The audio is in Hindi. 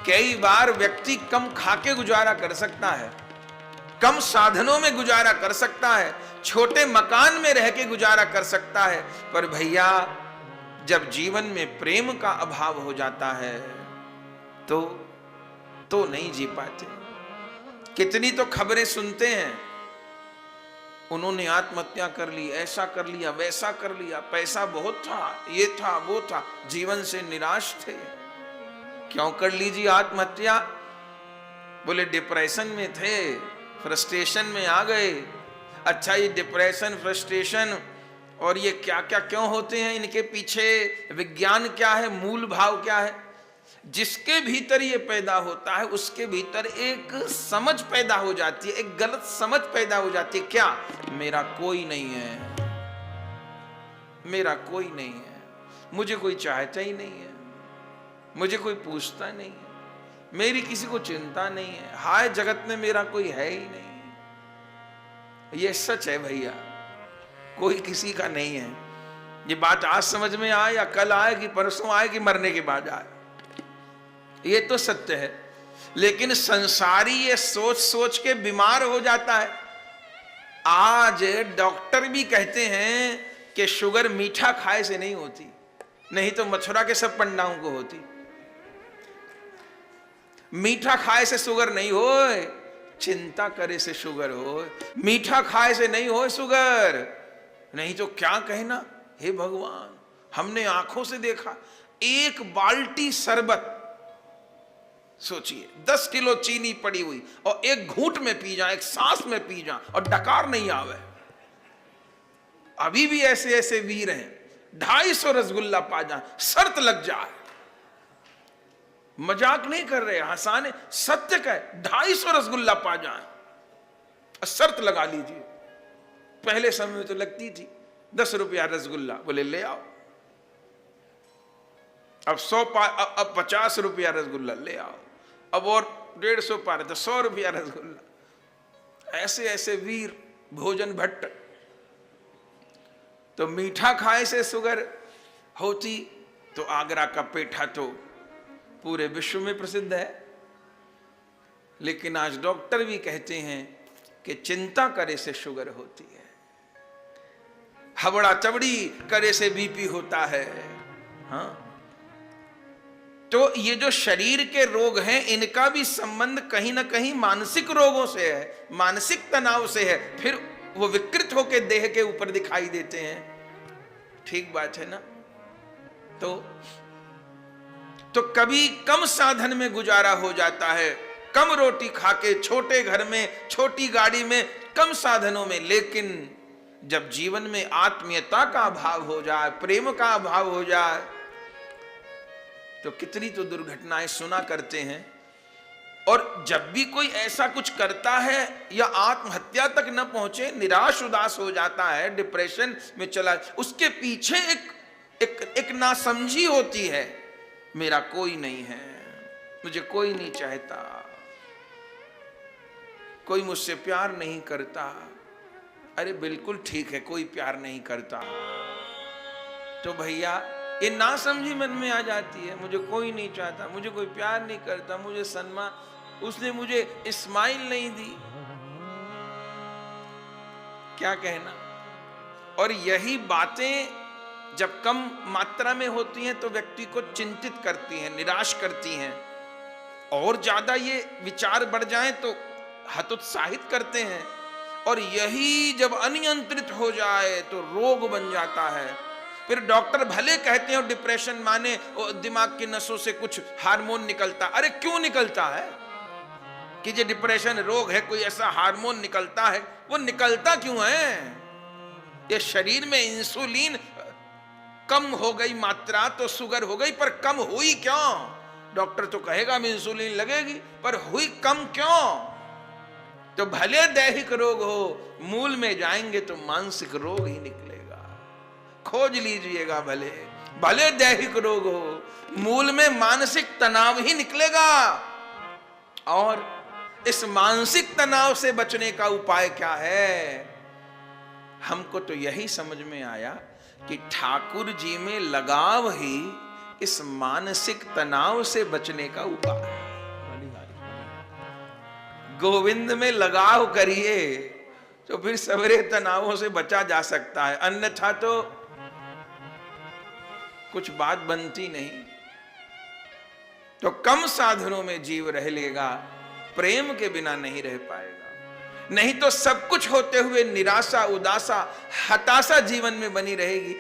कई बार व्यक्ति कम खाके गुजारा कर सकता है, कम साधनों में गुजारा कर सकता है, छोटे मकान में रह के गुजारा कर सकता है, पर भैया जब जीवन में प्रेम का अभाव हो जाता है तो नहीं जी पाते। कितनी तो खबरें सुनते हैं, उन्होंने आत्महत्या कर ली, ऐसा कर लिया, वैसा कर लिया, पैसा बहुत था, ये था, वो था, जीवन से निराश थे। क्यों कर लीजिए आत्महत्या? बोले डिप्रेशन में थे, फ्रस्ट्रेशन में आ गए। अच्छा, ये डिप्रेशन, फ्रस्ट्रेशन और ये क्या क्या क्यों होते हैं, इनके पीछे विज्ञान क्या है, मूल भाव क्या है? जिसके भीतर ये पैदा होता है उसके भीतर एक समझ पैदा हो जाती है, एक गलत समझ पैदा हो जाती है। क्या? मेरा कोई नहीं है, मेरा कोई नहीं है, मुझे कोई चाहता ही नहीं है, मुझे कोई पूछता नहीं है, मेरी किसी को चिंता नहीं है, हाय जगत में मेरा कोई है ही नहीं। ये सच है भैया, कोई किसी का नहीं है। ये बात आज समझ में आए या कल आए कि परसों आए कि मरने के बाद आए, ये तो सत्य है। लेकिन संसारी ये सोच सोच के बीमार हो जाता है। आज डॉक्टर भी कहते हैं कि शुगर मीठा खाए से नहीं होती, नहीं तो मथुरा के सब पंडाओं को होती। मीठा खाए से शुगर नहीं होए, चिंता करे से शुगर हो। मीठा खाए से नहीं हो शुगर, नहीं तो क्या कहना। हे भगवान, हमने आंखों से देखा, एक बाल्टी शरबत, सोचिए 10 किलो चीनी पड़ी हुई और एक घूंट में पी जा, एक सांस में पी जा और डकार नहीं आवे। अभी भी ऐसे ऐसे वीर हैं, 250 रसगुल्ला पा जा, शर्त लग जाए। मजाक नहीं कर रहे, हंसाने, सत्य का 250 रसगुल्ला पा जाए, शर्त लगा लीजिए। पहले समय में तो लगती थी 10 रुपया रसगुल्ला, बोले ले आओ। अब 50 रुपया रसगुल्ला ले आओ, अब और 150 पा रहे तो 100 रुपया रसगुल्ला। ऐसे ऐसे वीर भोजन भट्ट। तो मीठा खाए से शुगर होती तो आगरा का पेठा तो पूरे विश्व में प्रसिद्ध है। लेकिन आज डॉक्टर भी कहते हैं कि चिंता करे से शुगर होती है, हबड़ा चबड़ी करे से बीपी होता है। हाँ, तो ये जो शरीर के रोग हैं, इनका भी संबंध कहीं ना कहीं मानसिक रोगों से है, मानसिक तनाव से है, फिर वो विकृत होकर देह के ऊपर दिखाई देते हैं। ठीक बात है ना? तो कभी कम साधन में गुजारा हो जाता है, कम रोटी खाके, छोटे घर में, छोटी गाड़ी में, कम साधनों में। लेकिन जब जीवन में आत्मीयता का अभाव हो जाए, प्रेम का अभाव हो जाए, तो कितनी तो दुर्घटनाएं सुना करते हैं। और जब भी कोई ऐसा कुछ करता है या आत्महत्या तक न पहुंचे, निराश उदास हो जाता है, डिप्रेशन में चला, उसके पीछे एक नासमझी होती है। मेरा कोई नहीं है, मुझे कोई नहीं चाहता, कोई मुझसे प्यार नहीं करता। अरे बिल्कुल ठीक है, कोई प्यार नहीं करता तो भैया ये नासमझी मन में आ जाती है। मुझे कोई नहीं चाहता, मुझे कोई प्यार नहीं करता, मुझे सम्मान, उसने मुझे स्माइल नहीं दी, क्या कहना। और यही बातें जब कम मात्रा में होती हैं तो व्यक्ति को चिंतित करती हैं, निराश करती हैं। और ज्यादा ये विचार बढ़ जाएं तो हतोत्साहित करते हैं। और यही जब अनियंत्रित हो जाए तो रोग बन जाता है। फिर डॉक्टर भले कहते हैं डिप्रेशन माने दिमाग की नसों से कुछ हार्मोन निकलता। अरे क्यों निकलता है कि ये डिप्रेशन रोग है, कोई ऐसा हार्मोन निकलता है? वो निकलता क्यों है? ये शरीर में इंसुलिन कम हो गई मात्रा तो शुगर हो गई, पर कम हुई क्यों? डॉक्टर तो कहेगा मैं इंसुलिन लगेगी, पर हुई कम क्यों? तो भले दैहिक रोग हो, मूल में जाएंगे तो मानसिक रोग ही निकलेगा। खोज लीजिएगा, भले भले दैहिक रोग हो, मूल में मानसिक तनाव ही निकलेगा। और इस मानसिक तनाव से बचने का उपाय क्या है? हमको तो यही समझ में आया कि ठाकुर जी में लगाव ही इस मानसिक तनाव से बचने का उपाय है। गोविंद में लगाव करिए तो फिर सवेरे तनावों से बचा जा सकता है, अन्यथा तो कुछ बात बनती नहीं। तो कम साधनों में जीव रह लेगा, प्रेम के बिना नहीं रह पाएगा। नहीं तो सब कुछ होते हुए निराशा, उदासा, हताशा जीवन में बनी रहेगी।